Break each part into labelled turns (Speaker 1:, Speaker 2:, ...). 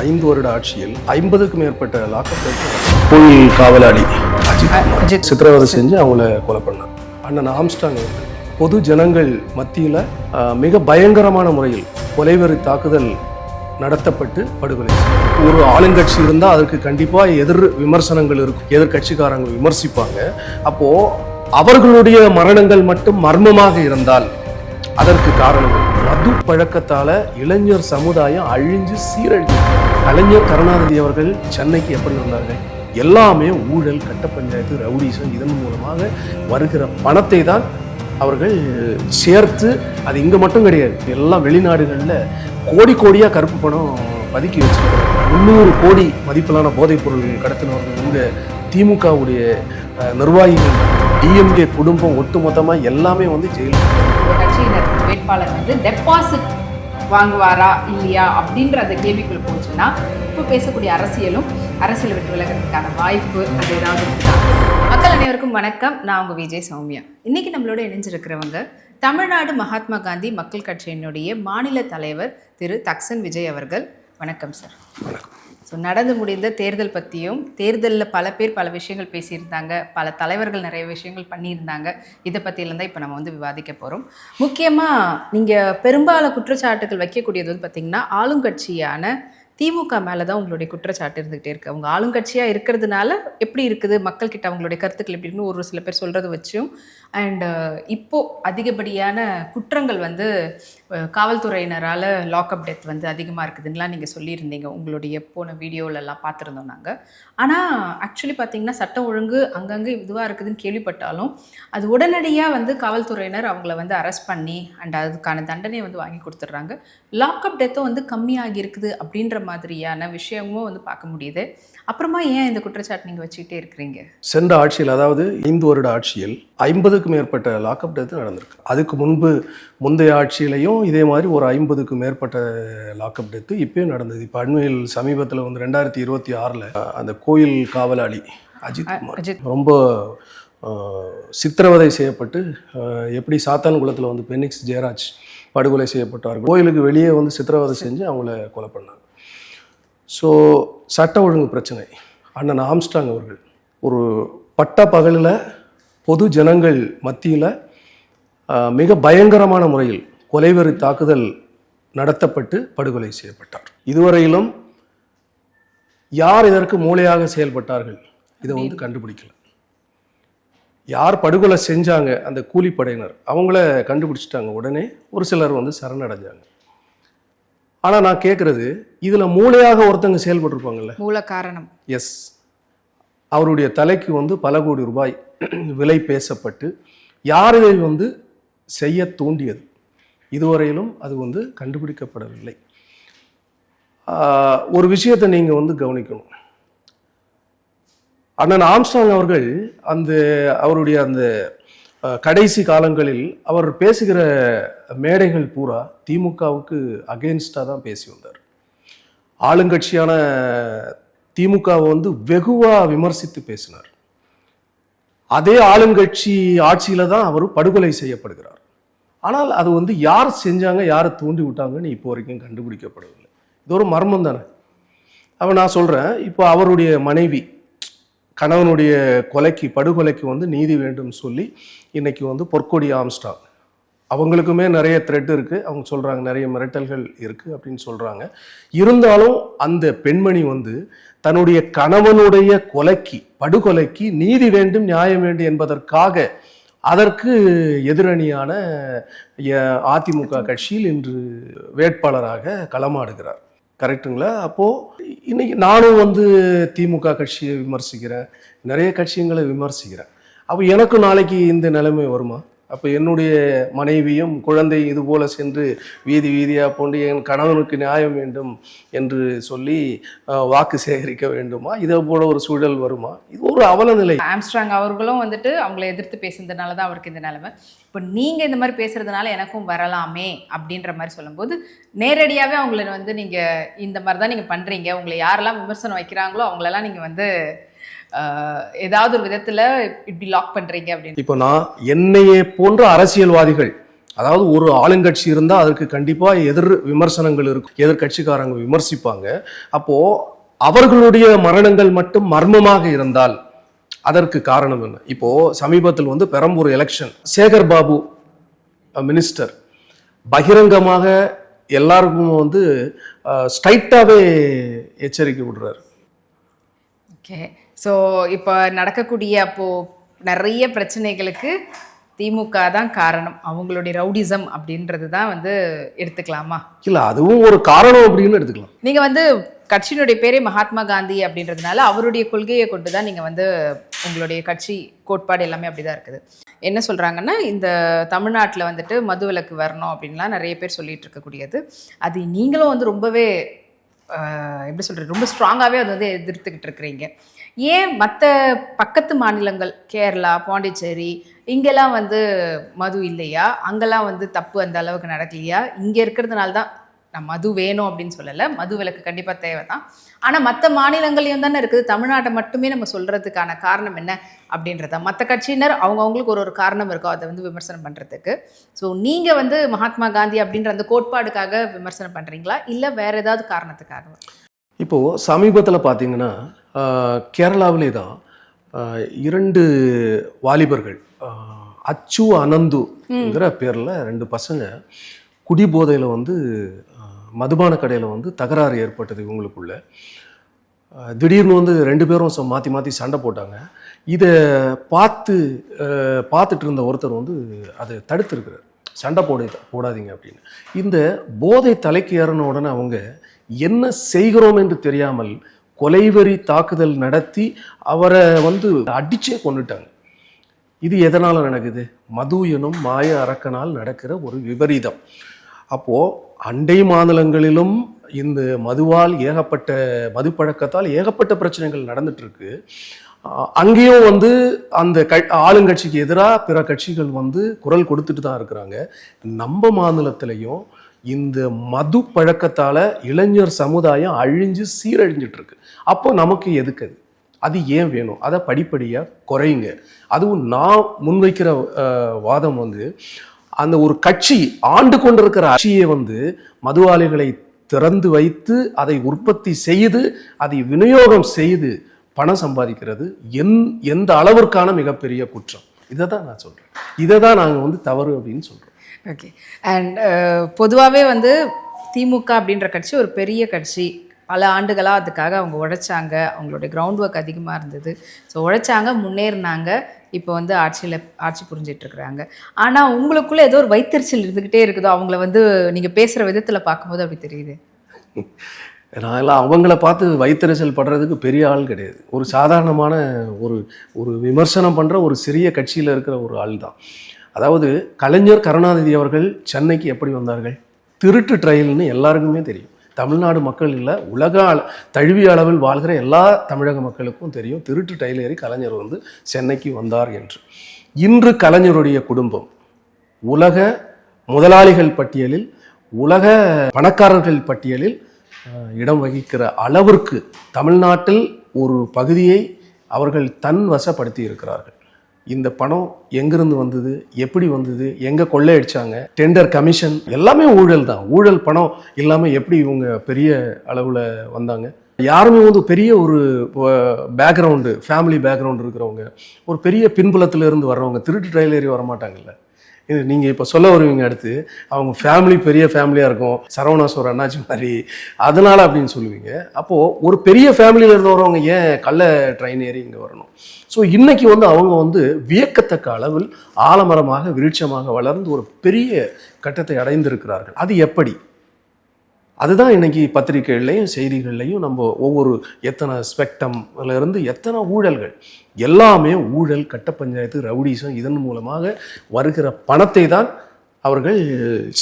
Speaker 1: 5 வருட ஆட்சியில் 50க்கும் மேற்பட்ட லாக்கப் கோயில் காவலாளி அஜித் சித்திரவதை செஞ்சு அவங்கள கொலை பண்ணார். அண்ணன் ஆம்ஸ்டாங் பொது ஜனங்கள் மத்தியில் மிக பயங்கரமான முறையில் கொலைவெறி தாக்குதல் நடத்தப்பட்டு படுகொலை. ஒரு ஆளுங்கட்சி இருந்தால் அதற்கு கண்டிப்பாக எதிர் விமர்சனங்கள் இருக்கும், எதிர்கட்சிக்காரங்க விமர்சிப்பாங்க. அப்போ அவர்களுடைய மரணங்கள் மட்டும் மர்மமாக இருந்தால் அதற்கு காரணம் மது பழக்கத்தால இளைஞர் சமுதாயம் அழிஞ்சு சீரழிஞ்சு. கலைஞர் கருணாநிதி அவர்கள் சென்னைக்கு எப்படி வந்தாங்க? எல்லாமே ஊழல், கட்ட பஞ்சாயத்து, ரவுடிசம், இதன் மூலமாக வருகிற பணத்தை தான் அவர்கள் சேர்த்து, அது இங்கே மட்டும் கிடையாது, எல்லாம் வெளிநாடுகளில் கோடி கோடியாக கருப்பு பணம் பதுக்கி வச்சிருக்காங்க. 300 கோடி மதிப்பிலான போதைப் பொருள் கடத்தினவர்கள் இங்கே திமுகவுடைய நிர்வாகிகள், டிஎம்கே குடும்பம் ஒட்டுமொத்தமாக எல்லாமே வந்து ஜெயிலில்.
Speaker 2: கட்சியினர் வேட்பாளர் வந்து டெபாசிட் வாங்குவாரா இல்லையா அப்படின்ற அந்த கேள்விக்குள் போச்சுன்னா இப்போ பேசக்கூடிய அரசியல் விட்டு விலகிறதுக்கான வாய்ப்பு அது ஏதாவது இருக்குதா? மக்கள் அனைவருக்கும் வணக்கம். நான் உங்கள் விஜய் சௌமியா. இன்னைக்கு நம்மளோட இணைஞ்சிருக்கிறவங்க தமிழ்நாடு மகாத்மா காந்தி மக்கள் கட்சியினுடைய மாநில தலைவர் திரு தக்சன் விஜய் அவர்கள். வணக்கம் சார்.
Speaker 1: வணக்கம்.
Speaker 2: ஸோ நடந்து முடிந்த தேர்தல் பற்றியும், தேர்தலில் பல பேர் பல விஷயங்கள் பேசியிருந்தாங்க, பல தலைவர்கள் நிறைய விஷயங்கள் பண்ணியிருந்தாங்க, இதை பற்றியில தான் இப்போ நம்ம வந்து விவாதிக்க போகிறோம். முக்கியமாக நீங்கள் பெரும்பாலான குற்றச்சாட்டுகள் வைக்கக்கூடியது வந்து பார்த்திங்கன்னா ஆளுங்கட்சியான திமுக மேலே தான் உங்களுடைய குற்றச்சாட்டு இருந்துகிட்டே இருக்குது. அவங்க ஆளுங்கட்சியாக இருக்கிறதுனால எப்படி இருக்குது, மக்கள்கிட்ட அவங்களுடைய கருத்துக்கள் எப்படி இருக்குன்னு ஒரு சில பேர் சொல்கிறது வச்சும், அண்டு இப்போது அதிகப்படியான குற்றங்கள் வந்து காவல்துறையினரால் லாக்அப் டெத் வந்து அதிகமாக இருக்குதுன்னெலாம் நீங்கள் சொல்லியிருந்தீங்க உங்களுடைய போன வீடியோவிலலாம் பார்த்துருந்தோம் நாங்கள். ஆனால் ஆக்சுவலி பார்த்திங்கன்னா சட்டம் ஒழுங்கு அங்கங்கே இதுவாக இருக்குதுன்னு கேள்விப்பட்டாலும் அது உடனடியாக வந்து காவல்துறையினர் அவங்கள வந்து அரெஸ்ட் பண்ணி அண்ட் அதுக்கான தண்டனையை வந்து வாங்கி கொடுத்துட்றாங்க. லாக்அப் டெத்தும் வந்து கம்மியாகி இருக்குது அப்படின்ற மாதிரியான விஷயமும் வந்து பார்க்க முடியுது. அப்புறமா ஏன் இந்த குற்றச்சாட்டு நீங்கள் வச்சுக்கிட்டே இருக்கிறீங்க?
Speaker 1: சென்ற ஆட்சியில், அதாவது 5 வருட ஆட்சியில் 50க்கும் மேற்பட்ட லாக்அப் டெத்து நடந்திருக்கு. அதுக்கு முந்தைய ஆட்சியிலையும் இதே மாதிரி ஒரு 50க்கும் மேற்பட்ட லாக்அப் டெத்து இப்பயும் நடந்தது. இப்போ அண்மையில் சமீபத்தில் வந்து 2026 அந்த கோயில் காவலாளி அஜித் ரொம்ப சித்திரவதை செய்யப்பட்டு, எப்படி சாத்தான்குளத்தில் வந்து பெனிக்ஸ் ஜெயராஜ் படுகொலை செய்யப்பட்டார்கள். கோயிலுக்கு வெளியே வந்து சித்திரவதை செஞ்சு அவங்கள கொலை பண்ணாங்க. ஸோ சட்ட ஒழுங்கு பிரச்சனை. அண்ணன் ஆம்ஸ்டாங் அவர்கள் ஒரு பட்ட பகலில் பொது ஜனங்கள் மத்தியில் மிக பயங்கரமான முறையில் கொலைவெறி தாக்குதல் நடத்தப்பட்டு படுகொலை செய்யப்பட்டார். இதுவரையிலும் யார் இதற்கு மூளையாக செயல்பட்டார்கள் இதை வந்து கண்டுபிடிக்கல. யார் படுகொலை செஞ்சாங்க, அந்த கூலிப்படையினர், அவங்கள கண்டுபிடிச்சிட்டாங்க. உடனே ஒரு சிலர் வந்து சரணடைஞ்சாங்க. ஆனால் நான் கேட்குறது, இதில் மூளையாக ஒருத்தங்க செயல்பட்டுருப்பாங்கல்ல,
Speaker 2: மூல காரணம்.
Speaker 1: எஸ், அவருடைய தலைக்கு வந்து பல கோடி ரூபாய் விலை பேசப்பட்டு யார் இதை வந்து செய்ய தூண்டியது, இதுவரையிலும் அது வந்து கண்டுபிடிக்கப்படவில்லை. ஒரு விஷயத்தை நீங்கள் வந்து கவனிக்கணும். அண்ணன் ஆம்ஸ்டாங் அவர்கள் அவருடைய அந்த கடைசி காலங்களில் அவர் பேசுகிற மேடைகள் பூரா திமுகவுக்கு அகெயின்ஸ்டாக தான் பேசி வந்தார். ஆளுங்கட்சியான திமுகவை வந்து வெகுவாக விமர்சித்து பேசினார். அதே ஆளுங்கட்சி ஆட்சியில் தான் அவர் படுகொலை செய்யப்படுகிறார். ஆனால் அது வந்து யார் செஞ்சாங்க, யாரை தூண்டி விட்டாங்கன்னு இப்போ வரைக்கும் கண்டுபிடிக்கப்படவில்லை. இது ஒரு மர்மம் தானே. அப்போ நான் சொல்கிறேன், இப்போ அவருடைய மனைவி கணவனுடைய படுகொலைக்கு வந்து நீதி வேண்டும் சொல்லி இன்னைக்கு வந்து பொற்கொடி ஆம்ஸ்டாங், அவங்களுக்குமே நிறைய த்ரெட் இருக்குது, அவங்க சொல்கிறாங்க நிறைய மிரட்டல்கள் இருக்குது அப்படின்னு சொல்கிறாங்க. இருந்தாலும் அந்த பெண்மணி வந்து தன்னுடைய கணவனுடைய படுகொலைக்கு நீதி வேண்டும், நியாயம் வேண்டும் என்பதற்காக அதற்கு எதிரணியான அதிமுக கட்சியில் இன்று வேட்பாளராக களமாடுகிறார். கரெக்டுங்களா? அப்போது இன்னைக்கு நானும் வந்து திமுக கட்சியை விமர்சிக்கிறேன், நிறைய கட்சிகளை விமர்சிக்கிறேன். அப்போ எனக்கு நாளைக்கு இந்த நிலைமை வருமா? அப்போ என்னுடைய மனைவியும் குழந்தை இது போல சென்று வீதியாக போன்று என் கணவனுக்கு நியாயம் வேண்டும் என்று சொல்லி வாக்கு சேகரிக்க வேண்டுமா? இதே போல ஒரு சூழல் வருமா? இது ஒரு அவல நிலை.
Speaker 2: ஆம்ஸ்ட்ராங் அவர்களும் வந்துட்டு அவங்கள எதிர்த்து பேசுனதுனால தான் அவருக்கு இந்த நிலைமை. இப்போ நீங்கள் இந்த மாதிரி பேசுறதுனால எனக்கும் வரலாமே அப்படின்ற மாதிரி சொல்லும்போது நேரடியாகவே அவங்கள வந்து நீங்கள் இந்த மாதிரி தான் நீங்கள் பண்ணுறீங்க, உங்களை யாரெல்லாம் விமர்சனம் வைக்கிறாங்களோ அவங்களெல்லாம் நீங்கள் வந்து ஏதாவது ஒரு விதத்தில் இப்படி லாக் பண்ணுறீங்க அப்படின்னு.
Speaker 1: இப்போ நான் என்னையே போன்ற அரசியல்வாதிகள் அதாவது ஒரு ஆளுங்கட்சி இருந்தால் அதற்கு கண்டிப்பாக எதிர் விமர்சனங்கள் இருக்கும், எதிர்கட்சிக்காரங்க விமர்சிப்பாங்க. அப்போ அவர்களுடைய மரணங்கள் மட்டும் மர்மமாக இருந்தால் அதற்கு காரணம் என்ன? இப்போ சமீபத்தில் வந்து பெரம்பூர் எலெக்ஷன், சேகர் பாபு மினிஸ்டர் பகிரங்கமாக எல்லாருக்கும் வந்து ஸ்ட்ரைட்டாகவே எச்சரிக்கை விடுறாரு.
Speaker 2: ஓகே, ஸோ இப்போ நடக்கக்கூடிய அப்போது நிறைய பிரச்சனைகளுக்கு திமுக தான் காரணம், அவங்களுடைய ரவுடிசம் அப்படின்றது தான் வந்து எடுத்துக்கலாமா?
Speaker 1: இல்லை, அதுவும் ஒரு காரணம் அப்படின்னு எடுத்துக்கலாம்.
Speaker 2: நீங்கள் வந்து கட்சியினுடைய பேரே மகாத்மா காந்தி அப்படின்றதுனால அவருடைய கொள்கையை கொண்டு தான் நீங்கள் வந்து உங்களுடைய கட்சி கோட்பாடு எல்லாமே அப்படி தான் இருக்குது. என்ன சொல்கிறாங்கன்னா, இந்த தமிழ்நாட்டில் வந்துட்டு மதுவிலக்கு வரணும் அப்படின்லாம் நிறைய பேர் சொல்லிட்டு இருக்கக்கூடியது, அது நீங்களும் வந்து ரொம்பவே எப்படி சொல்கிறது, ரொம்ப ஸ்ட்ராங்காகவே அது வந்து எதிர்த்துக்கிட்டு இருக்கிறீங்க. ஏன் மற்ற பக்கத்து மாநிலங்கள் கேரளா, பாண்டிச்சேரி இங்கெல்லாம் வந்து மது இல்லையா? அங்கெல்லாம் வந்து தப்பு அந்த அளவுக்கு நடக்கலையா? இங்கே இருக்கிறதுனால தான் நான் மது வேணும் அப்படின்னு சொல்லலை, மது விலக்கு கண்டிப்பாக தேவை தான். ஆனால் மற்ற மாநிலங்களையும் தானே இருக்குது, தமிழ்நாட்டை மட்டுமே நம்ம சொல்கிறதுக்கான காரணம் என்ன அப்படின்றத மற்ற கட்சியினர் அவங்கவுங்களுக்கு ஒரு காரணம் இருக்கும் அதை வந்து விமர்சனம் பண்ணுறதுக்கு. ஸோ நீங்கள் வந்து மகாத்மா காந்தி அப்படின்ற அந்த கோட்பாடுக்காக விமர்சனம் பண்ணுறீங்களா, இல்லை வேறு ஏதாவது காரணத்துக்காக?
Speaker 1: இப்போது சமீபத்தில் பார்த்தீங்கன்னா கேரளாவிலே தான் 2 வாலிபர்கள் அச்சு அனந்துங்கிற பேரில் 2 பசங்க குடிபோதையில் வந்து மதுபான கடையில் வந்து தகராறு ஏற்பட்டது இவங்களுக்குள்ள. திடீர்னு வந்து 2 பேரும் மாற்றி மாற்றி சண்டை போட்டாங்க. இதை பார்த்துட்டு இருந்த ஒருத்தர் வந்து அதை தடுத்துருக்கிறார், சண்டை போடாதீங்க அப்படின்னு. இந்த போதை தலைக்கு ஏறின உடனே அவங்க என்ன செய்கிறோம் என்று தெரியாமல் கொலைவெறி தாக்குதல் நடத்தி அவரை வந்து அடிச்சே கொண்டுட்டாங்க. இது எதனால் நடக்குது? மது எனும் மாய அரக்கனால் நடக்கிற ஒரு விபரீதம். அப்போது அண்டை மாநிலங்களிலும் இந்த மதுவால் மது பழக்கத்தால் ஏகப்பட்ட பிரச்சனைகள் நடந்துட்டு இருக்கு. அங்கேயும் வந்து அந்த ஆளுங்கட்சிக்கு எதிராக பிற கட்சிகள் வந்து குரல் கொடுத்துட்டு தான் இருக்கிறாங்க. நம்ம மாநிலத்திலையும் இந்த மது பழக்கத்தால இளைஞர் சமுதாயம் அழிஞ்சு சீரழிஞ்சிட்டு இருக்கு. அப்போ நமக்கு எதுக்கு அது ஏன் வேணும்? அதை படிப்படியாக குறையுங்க. அதுவும் நான் முன்வைக்கிற வாதம் வந்து, அந்த ஒரு கட்சி ஆண்டு கொண்டிருக்கிற கட்சியை வந்து மதுவாலைகளை திறந்து வைத்து அதை உற்பத்தி செய்து அதை விநியோகம் செய்து பணம் சம்பாதிக்கிறது எந்த அளவிற்கான மிகப்பெரிய குற்றம். இதை தான் நான் சொல்கிறேன், இதை தான் நாங்கள் வந்து தவறு அப்படின்னு சொல்கிறோம்.
Speaker 2: ஓகே, அண்ட் பொதுவாகவே வந்து திமுக அப்படின்ற கட்சி ஒரு பெரிய கட்சி, பல ஆண்டுகளாக அதுக்காக அவங்க உழைச்சாங்க, அவங்களுடைய கிரவுண்ட் ஒர்க் அதிகமாக இருந்தது. ஸோ உழைச்சாங்க, முன்னேறினாங்க, இப்போ வந்து ஆட்சி புரிஞ்சிட்ருக்குறாங்க. ஆனால் உங்களுக்குள்ளே ஏதோ ஒரு வைத்தறிச்சல் இருந்துக்கிட்டே இருக்குதோ, அவங்கள வந்து நீங்கள் பேசுகிற விதத்தில் பார்க்கும்போது அப்படி தெரியுது.
Speaker 1: நான் எல்லாம் அவங்கள பார்த்து வைத்தறிச்சல் படுறதுக்கு பெரிய ஆள் கிடையாது. ஒரு சாதாரணமான ஒரு விமர்சனம் பண்ணுற ஒரு சிறிய கட்சியில் இருக்கிற ஒரு ஆள் தான். அதாவது கலைஞர் கருணாநிதி அவர்கள் சென்னைக்கு எப்படி வந்தார்கள்? திருட்டு ட்ரெயில்னு எல்லாருக்குமே தெரியும். தமிழ்நாடு மக்கள் இல்லை, தழுவிய அளவில் வாழ்கிற எல்லா தமிழக மக்களுக்கும் தெரியும் திருட்டு ரயில் ஏறி கலைஞர் வந்து சென்னைக்கு வந்தார் என்று. இன்று கலைஞருடைய குடும்பம் உலக முதலாளிகள் பட்டியலில், உலக பணக்காரர்கள் பட்டியலில் இடம் வகிக்கிற அளவிற்கு தமிழ்நாட்டில் ஒரு பகுதியை அவர்கள் தன் வசப்படுத்தி இருக்கிறார்கள். இந்த பணம் எங்கிருந்து வந்தது, எப்படி வந்தது, எங்கே கொள்ளையடிச்சாங்க, டெண்டர் கமிஷன் எல்லாமே ஊழல் தான். ஊழல் பணம் இல்லாமல் எப்படி இவங்க பெரிய அளவில் வந்தாங்க? யாருமே வந்து பெரிய ஒரு பேக்ரவுண்டு, ஃபேமிலி பேக்ரவுண்டு இருக்கிறவங்க, ஒரு பெரிய பின்புலத்தில் இருந்து வர்றவங்க திருட்டு ரயில் ஏறி வரமாட்டாங்கல்ல. இது நீங்கள் இப்போ சொல்ல வருவீங்க அடுத்து, அவங்க ஃபேமிலி பெரிய ஃபேமிலியாக இருக்கும், சரவணாஸ்வர அண்ணாச்சி மாதிரி, அதனால் அப்படின்னு சொல்லுவீங்க. அப்போது ஒரு பெரிய ஃபேமிலியில் இருந்து வரவங்க ஏன் கள்ள ட்ரெயின் ஏறி இங்கே வரணும்? ஸோ இன்றைக்கி வந்து அவங்க வந்து வியக்கத்தக்க அளவில் ஆலமரமாக விருட்சமாக வளர்ந்து ஒரு பெரிய கட்டத்தை அடைந்திருக்கிறார்கள். அது எப்படி? அதுதான் இன்னைக்கு பத்திரிகைகள்லையும் செய்திகள்லையும் நம்ம ஒவ்வொரு எத்தனை ஸ்பெக்டம்லேருந்து எத்தனை ஊழல்கள், எல்லாமே ஊழல், கட்ட பஞ்சாயத்து, ரவுடிசம், இதன் மூலமாக வருகிற பணத்தை தான் அவர்கள்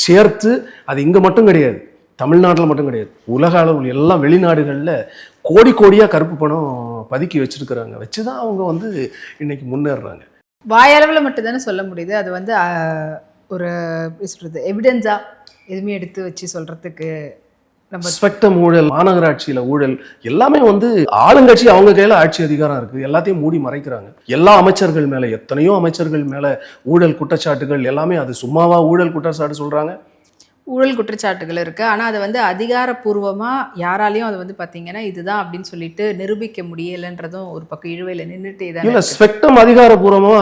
Speaker 1: சேர்த்து, அது இங்கே மட்டும் கிடையாது, தமிழ்நாட்டில் மட்டும் கிடையாது, உலக அளவில் எல்லாம் வெளிநாடுகளில் கோடி கோடியாக கருப்பு பணம் பதுக்கி வச்சுருக்கிறாங்க. வச்சு தான் அவங்க வந்து இன்னைக்கு முன்னேறுறாங்க.
Speaker 2: வாயளவில் மட்டும்தானே சொல்ல முடியுது, அது வந்து ஒரு எப்படி சொல்கிறது, எவிடன்ஸாக எதுவுமே எடுத்து வச்சு சொல்கிறதுக்கு
Speaker 1: ஸ்பெக்ட்ரம் ஊழல், மாநகராட்சியில ஊழல், எல்லாமே வந்து ஆளுங்கட்சி அவங்க கையில ஆட்சி அதிகாரம் இருக்கு, எல்லாத்தையும் மூடி மறைக்கிறாங்க. எல்லா அமைச்சர்கள் மேல, எத்தனையோ அமைச்சர்கள் மேல ஊழல் குற்றச்சாட்டுகள், எல்லாமே அது சும்மாவா ஊழல் குற்றச்சாட்டு சொல்றாங்க?
Speaker 2: ஊழல் குற்றச்சாட்டுகள் இருக்குது. ஆனால் அதை வந்து அதிகாரப்பூர்வமாக யாராலையும் அதை வந்து பார்த்தீங்கன்னா இதுதான் அப்படின்னு சொல்லிட்டு நிரூபிக்க முடியலைன்றதும் ஒரு பக்கம் இழுவையில் நின்றுட்டு
Speaker 1: இல்ல, ஸ்பெக்ட்ரம் அதிகாரப்பூர்வமா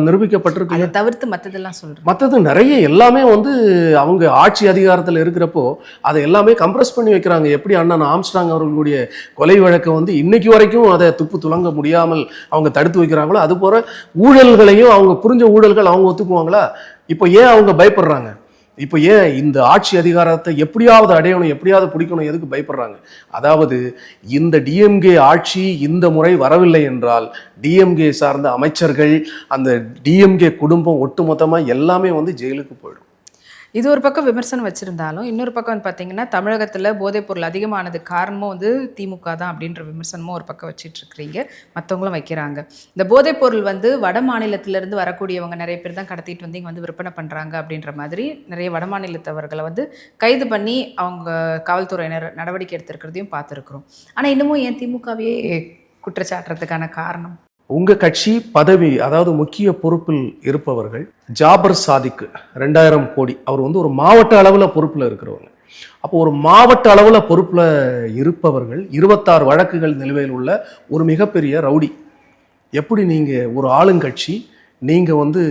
Speaker 1: நிரூபிக்கப்பட்டிருக்கு.
Speaker 2: அதை தவிர்த்து மற்றதெல்லாம் சொல்கிறேன்.
Speaker 1: மற்றது நிறைய எல்லாமே வந்து அவங்க ஆட்சி அதிகாரத்தில் இருக்கிறப்போ அதை எல்லாமே கம்ப்ரஸ் பண்ணி வைக்கிறாங்க. எப்படி அண்ணன் ஆம்ஸ்ட்ராங் அவர்களுடைய கொலை வழக்கை வந்து இன்னைக்கு வரைக்கும் அதை துப்பு துலங்க முடியாமல் அவங்க தடுத்து வைக்கிறாங்களோ, அது போல ஊழல்களையும் அவங்க புரிஞ்ச ஊழல்கள் அவங்க ஒத்துக்குவாங்களா? இப்போ ஏன் அவங்க பயப்படுறாங்க? இப்போ ஏன் இந்த ஆட்சி அதிகாரத்தை எப்படியாவது அடையணும், எப்படியாவது பிடிக்கணும், எதுக்கு பயப்படுறாங்க? அதாவது இந்த டிஎம்கே ஆட்சி இந்த முறை வரவில்லை என்றால் டிஎம்கே சார்ந்த அமைச்சர்கள், அந்த டிஎம்கே குடும்பம் ஒட்டுமொத்தமாக எல்லாமே வந்து ஜெயிலுக்கு போயிடும்.
Speaker 2: இது ஒரு பக்கம் விமர்சனம் வச்சுருந்தாலும் இன்னொரு பக்கம் வந்து பார்த்தீங்கன்னா தமிழகத்தில் போதைப்பொருள் அதிகமானது காரணமும் வந்து திமுக தான் அப்படின்ற விமர்சனமும் ஒரு பக்கம் வச்சிட்ருக்கிறீங்க, மற்றவங்களும் வைக்கிறாங்க. இந்த போதைப்பொருள் வந்து வட மாநிலத்திலேருந்து வரக்கூடியவங்க நிறைய பேர் தான் கடத்திட்டு வந்து இங்கே வந்து விற்பனை பண்ணுறாங்க அப்படின்ற மாதிரி நிறைய வட மாநிலத்தவர்களை வந்து கைது பண்ணி அவங்க காவல்துறையினர் நடவடிக்கை எடுத்திருக்கிறதையும் பார்த்துருக்குறோம். ஆனால் இன்னமும் ஏன் திமுகவே குற்றச்சாட்டுறதுக்கான காரணம்?
Speaker 1: உங்க கட்சி பதவி, அதாவது முக்கிய பொறுப்பில் இருப்பவர்கள், ஜாபர் சாதிக் 2000 கோடி, அவர் வந்து ஒரு மாவட்ட அளவில் பொறுப்பில் இருக்கிறவங்க. அப்போ ஒரு மாவட்ட அளவில் பொறுப்பில் இருப்பவர்கள் 26 வழக்குகள் நிலுவையில் உள்ள ஒரு மிகப்பெரிய ரவுடி. எப்படி நீங்கள் ஒரு ஆளுங்கட்சி, நீங்கள் வந்து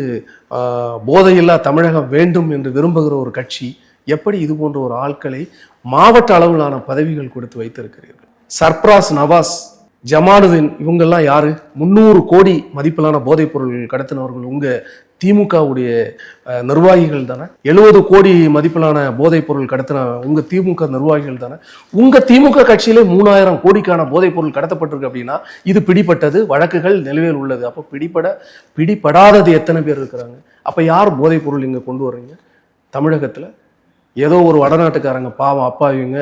Speaker 1: போதையில்லா தமிழகம் வேண்டும் என்று விரும்புகிற ஒரு கட்சி, எப்படி இது போன்ற ஒரு ஆட்களை மாவட்ட அளவிலான பதவிகள் கொடுத்து வைத்திருக்கிறீர்கள்? சர்ப்ராஸ் நவாஸ், ஜமாலுதீன், இவங்கெல்லாம் யாரு? 300 கோடி மதிப்பிலான போதைப் பொருள் கடத்தினவர்கள் உங்க திமுகவுடைய நிர்வாகிகள் தானே. 70 கோடி மதிப்பிலான போதைப் பொருள் கடத்தின உங்க திமுக நிர்வாகிகள் தானே. உங்க திமுக கட்சியிலே 3000 கோடிக்கான போதைப் பொருள் கடத்தப்பட்டிருக்கு அப்படின்னா இது பிடிப்பட்டது, வழக்குகள் நிலுவையில் உள்ளது. அப்போ பிடிபடாதது எத்தனை பேர் இருக்கிறாங்க? அப்ப யார் போதைப் பொருள் இங்க கொண்டு வர்றீங்க தமிழகத்துல? ஏதோ ஒரு வடநாட்டுக்காரங்க பாவம் அப்பாவிங்க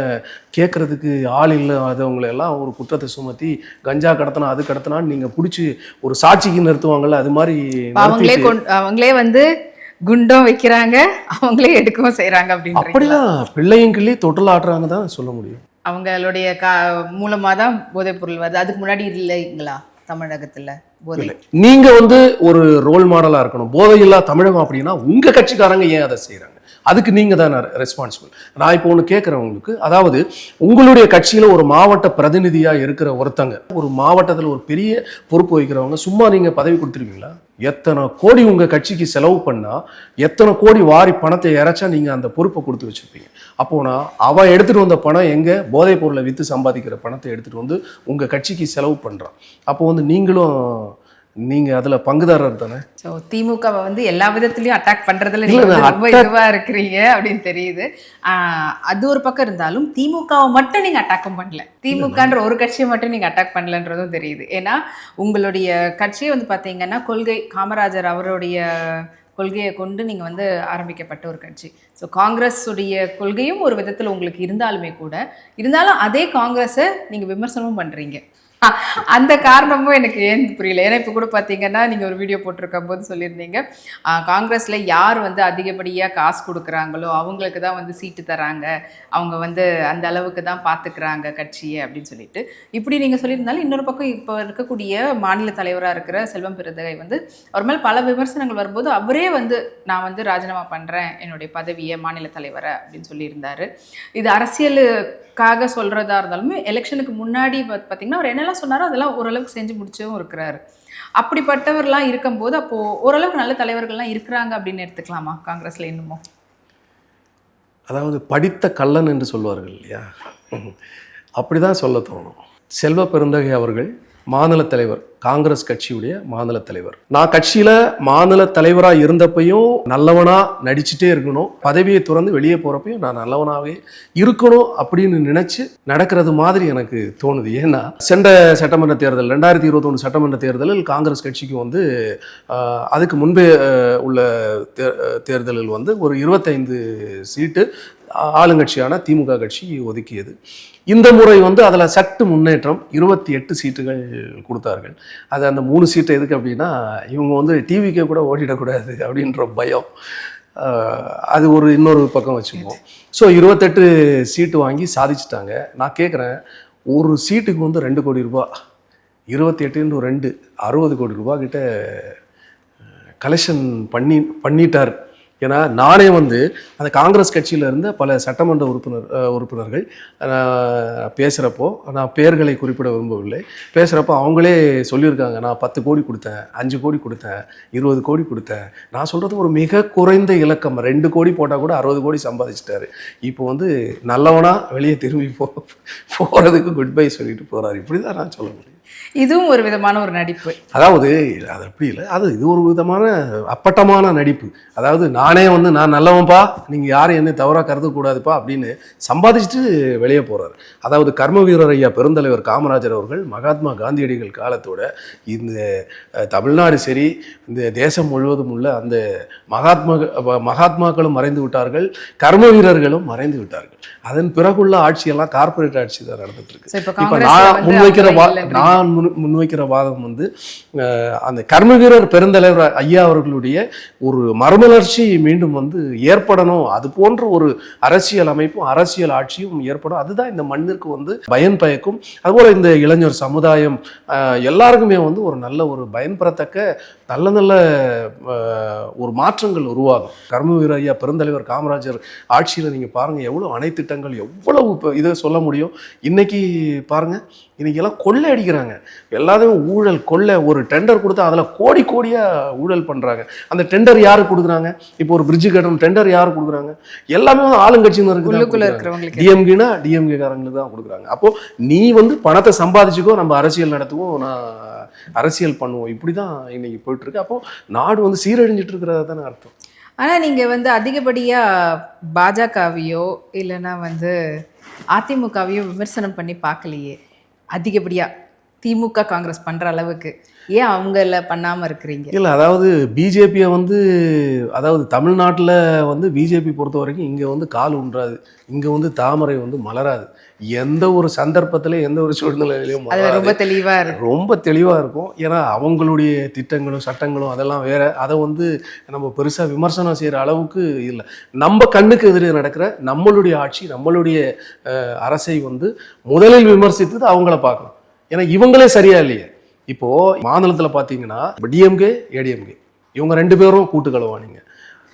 Speaker 1: கேட்கறதுக்கு ஆள் இல்லை, அதவங்களை எல்லாம் ஒரு குற்றத்தை சுமத்தி கஞ்சா கடத்தினா அது கடத்தினான்னு நீங்க பிடிச்சி ஒரு சாட்சிக்கு நிறுத்துவாங்கல்ல, அது மாதிரி
Speaker 2: அவங்களே வந்து குண்டம் வைக்கிறாங்க, அவங்களே எடுக்கவும் செய்யறாங்க அப்படின்னு.
Speaker 1: அப்படிதான் பிள்ளையும் கிள்ளி தொட்டில் ஆட்டுறாங்க தான் சொல்ல முடியும்.
Speaker 2: அவங்களுடைய மூலமா தான் போதைப் பொருள் வருது. அதுக்கு முன்னாடி இல்லைங்களா தமிழகத்துல போதை?
Speaker 1: நீங்க வந்து ஒரு ரோல் மாடலா இருக்கணும். போதையில்லா தமிழகம் அப்படின்னா உங்க கட்சிக்காரங்க ஏன் அதை செய்யறாங்க? அதுக்கு நீங்க தான் ரெஸ்பான்சிபிள். நான் இப்போ ஒன்று கேட்குறேன் உங்களுக்கு, அதாவது உங்களுடைய கட்சியில ஒரு மாவட்ட பிரதிநிதியா இருக்கிற ஒருத்தங்க, ஒரு மாவட்டத்தில் ஒரு பெரிய பொறுப்பு வகிக்கிறவங்க சும்மா நீங்க பதவி கொடுத்துருவீங்களா? எத்தனை கோடி உங்க கட்சிக்கு செலவு பண்ணா, எத்தனை கோடி வாரி பணத்தை இறைச்சா நீங்க அந்த பொறுப்பை கொடுத்து வச்சிருப்பீங்க. அப்போனா அவன் எடுத்துட்டு வந்த பணம் எங்க? போதைப் பொருளை வித்து சம்பாதிக்கிற பணத்தை எடுத்துட்டு வந்து உங்க கட்சிக்கு செலவு பண்றான். அப்போ வந்து நீங்க அதுல பங்குதாரர் தானே.
Speaker 2: ஸோ திமுகவை வந்து எல்லா விதத்துலையும் அட்டாக் பண்றதுல ரொம்ப இதுவா இருக்கிறீங்க அப்படின்னு தெரியுது. அது ஒரு பக்கம் இருந்தாலும் திமுகவை மட்டும் நீங்க அட்டாக்கும் பண்ணல, திமுகன்ற ஒரு கட்சியை மட்டும் நீங்க அட்டாக் பண்ணலன்றதும் தெரியுது. ஏன்னா உங்களுடைய கட்சியை வந்து பார்த்தீங்கன்னா கொள்கை, காமராஜர் அவருடைய கொள்கையை கொண்டு நீங்கள் வந்து ஆரம்பிக்கப்பட்ட ஒரு கட்சி. ஸோ காங்கிரஸ் உடைய கொள்கையும் ஒரு விதத்தில் உங்களுக்கு இருந்தாலும் அதே காங்கிரஸை நீங்கள் விமர்சனமும் பண்ணுறீங்க. அந்த காரணமும் எனக்கு ஏன் புரியல. ஏன்னா இப்போ கூட பார்த்தீங்கன்னா நீங்கள் ஒரு வீடியோ போட்டிருக்கும் போது சொல்லியிருந்தீங்க, காங்கிரஸில் யார் வந்து அதிகப்படியாக காசு கொடுக்குறாங்களோ அவங்களுக்கு தான் வந்து சீட்டு தராங்க, அவங்க வந்து அந்த அளவுக்கு தான் பார்த்துக்கிறாங்க கட்சியை அப்படின்னு சொல்லிட்டு இப்படி நீங்கள் சொல்லியிருந்தாலும், இன்னொரு பக்கம் இப்போ இருக்கக்கூடிய மாநில தலைவராக இருக்கிற செல்வம் பெருந்தகை வந்து அவர் மேலே பல விமர்சனங்கள் வரும்போது அவரே வந்து நான் வந்து ராஜினாமா பண்ணுறேன் என்னுடைய பதவியை மாநில தலைவரை அப்படின்னு சொல்லியிருந்தாரு. இது அரசியலுக்காக சொல்கிறதா இருந்தாலுமே எலெக்ஷனுக்கு முன்னாடி பார்த்தீங்கன்னா அவர் என்னெல்லாம் சொன்னாரோ அதெல்லாம் ஓரளவுக்கு செஞ்சு முடிச்சும் இருக்கிறாரு. அப்படிப்பட்டவர்லாம் இருக்கும்போது அப்போது ஓரளவுக்கு நல்ல தலைவர்கள்லாம் இருக்கிறாங்க அப்படின்னு எடுத்துக்கலாமா காங்கிரஸில் இன்னமும்?
Speaker 1: அதாவது படித்த கள்ளன் என்று சொல்வார்கள் இல்லையா, அப்படிதான் சொல்ல தோணும். செல்வ பெருந்தகை அவர்கள் மாநில தலைவர், காங்கிரஸ் கட்சியுடைய மாநில தலைவர். நான் கட்சியில மாநில தலைவரா இருந்தப்பையும் நல்லவனா நடிச்சுட்டே இருக்கணும், பதவியை துறந்து வெளியே போறப்பையும் நான் நல்லவனாவே இருக்கணும் அப்படின்னு நினைச்சு நடக்கிறது மாதிரி எனக்கு தோணுது. ஏன்னா சென்ற சட்டமன்ற தேர்தல் 2021 சட்டமன்ற தேர்தலில் காங்கிரஸ் கட்சிக்கு வந்து அதுக்கு முன்பே உள்ள தேர்தலில் வந்து ஒரு 25 சீட்டு ஆளுங்கட்சியான திமுக கட்சி ஒதுக்கியது. இந்த முறை வந்து அதில் சற்று முன்னேற்றம், 28 சீட்டுகள் கொடுத்தார்கள். அது அந்த 3 சீட்டு எதுக்கு அப்படின்னா இவங்க வந்து டிவிக்கே கூட ஓட்டிடக்கூடாது அப்படின்ற பயம். அது ஒரு இன்னொரு பக்கம் வச்சுக்குவோம். ஸோ 28 சீட்டு வாங்கி சாதிச்சிட்டாங்க. நான் கேட்குறேன், ஒரு சீட்டுக்கு வந்து 2 கோடி ரூபாய், 28 2 60 கோடி ரூபாய் கிட்ட கலெக்ஷன் பண்ணிட்டார். ஏன்னா நானே வந்து அந்த காங்கிரஸ் கட்சியில் இருந்த பல சட்டமன்ற உறுப்பினர்கள் பேசுகிறப்போ, நான் பேர்களை குறிப்பிட விரும்பவில்லை, பேசுகிறப்போ அவங்களே சொல்லியிருக்காங்க, நான் 10 கோடி கொடுத்தேன், 5 கோடி கொடுத்தேன், 20 கோடி கொடுத்தேன். நான் சொல்கிறது ஒரு மிக குறைந்த இலக்கம். 2 கோடி போட்டால் கூட 60 கோடி சம்பாதிச்சிட்டாரு. இப்போ வந்து நல்லவனாக வெளியே திரும்பி போகிறதுக்கு குட் பை சொல்லிட்டு போகிறாரு. இப்படி தான் நான் சொல்ல முடியும்.
Speaker 2: இதுவும் ஒரு விதமான ஒரு நடிப்பு.
Speaker 1: அதாவது அது அப்படி இல்லை, இது ஒரு விதமான அப்பட்டமான நடிப்பு. அதாவது நானே வந்து நான் நல்லவன்ப்பா, நீங்கள் யாரும் என்ன தவறாக கருதக்கூடாதுப்பா அப்படின்னு சம்பாதிச்சுட்டு வெளியே போகிறார். அதாவது கர்ம வீரர் ஐயா பெருந்தலைவர் காமராஜர் அவர்கள் மகாத்மா காந்தியடிகள் காலத்தோட இந்த தமிழ்நாடு சரி, இந்த தேசம் முழுவதும் உள்ள அந்த மகாத்மாக்களும் மறைந்து விட்டார்கள், கர்ம வீரர்களும் மறைந்து விட்டார்கள். அதன் பிறகுள்ள ஆட்சியெல்லாம் கார்பரேட் ஆட்சி தான் நடந்துட்டு இருக்கு. இப்போ நான் முன்வைக்கிற வாதம் வந்து அந்த கர்ம வீரர் பெருந்தலைவர் ஐயா அவர்களுடைய ஒரு மறுமலர்ச்சி மீண்டும் வந்து ஏற்படணும். அது போன்ற ஒரு அரசியல் அமைப்பும் அரசியல் ஆட்சியும் ஏற்படும். அதுதான் இந்த மண்ணிற்கு வந்து பயன் பயக்கும். அதுபோல இந்த இளைஞர் சமுதாயம் எல்லாருக்குமே வந்து ஒரு நல்ல ஒரு பயன்பெறத்தக்க நல்ல நல்ல ஒரு மாற்றங்கள் உருவாகும். கர்ம வீரர் ஐயா பெருந்தலைவர் காமராஜர் ஆட்சியில் நீங்கள் பாருங்கள், எவ்வளோ அணைத்திட்டங்கள், எவ்வளவு இதை சொல்ல முடியும். இன்னைக்கு பாருங்கள், இன்னைக்கு எல்லாம் கொள்ளை அடிக்கிறாங்க, எல்லாத்தையும் ஊழல் கொள்ளை. ஒரு டெண்டர் கொடுத்தா அதில் கோடி கோடியாக ஊழல் பண்ணுறாங்க. அந்த டெண்டர் யாருக்கு கொடுக்குறாங்க? இப்போ ஒரு பிரிட்ஜு கட்டணும், டெண்டர் யாருக்கு கொடுக்குறாங்க? எல்லாமே வந்து ஆளுங்கட்சியினருக்கு, டிஎம்கேனா டிஎம்கே காரங்களுக்கு தான் கொடுக்குறாங்க. அப்போது நீ வந்து பணத்தை சம்பாதிச்சுக்கோ, நம்ம அரசியல் நடத்துவோம், நான் அரசியல் பண்ணுவோம், இப்படி தான் இன்னைக்கு போயிட்டு இருக்கு. அப்போது நாடு வந்து சீரழிஞ்சிட்டு இருக்கிறதா தானே அர்த்தம்.
Speaker 2: ஆனால் நீங்கள் வந்து அதிகப்படியாக பாஜகவையோ இல்லைன்னா வந்து அதிமுகவையோ விமர்சனம் பண்ணி பார்க்கலையே. அதிகப்படியாக திமுக காங்கிரஸ் பண்ணுற அளவுக்கு ஏன் அவங்கள பண்ணாமல் இருக்கிறீங்க? இல்லை,
Speaker 1: அதாவது பிஜேபியை வந்து, அதாவது தமிழ்நாட்டில் வந்து பிஜேபி பொறுத்த வரைக்கும் இங்கே வந்து கால் ஊன்றாது, இங்கே வந்து தாமரை வந்து மலராது. எந்த ஒரு சந்தர்ப்பத்தில் எந்த ஒரு சூழ்நிலையிலையும் ரொம்ப தெளிவாக இருக்கும். ஏன்னா அவங்களுடைய திட்டங்களும் சட்டங்களும் அதெல்லாம் வேற. அதை வந்து நம்ம பெருசாக விமர்சனம் செய்கிற அளவுக்கு இல்லை. நம்ம கண்ணுக்கு எதிரே நடக்கிற நம்மளுடைய ஆட்சி, நம்மளுடைய அரசை வந்து முதலில் விமர்சித்தது அவங்கள பார்க்கணும். ஏன்னா இவங்களே சரியா இல்லையே. இப்போது மாநிலத்தில் பார்த்தீங்கன்னா டிஎம்கே ஏடிஎம்கே இவங்க 2 பேரும் கூட்டு கலவானீங்க.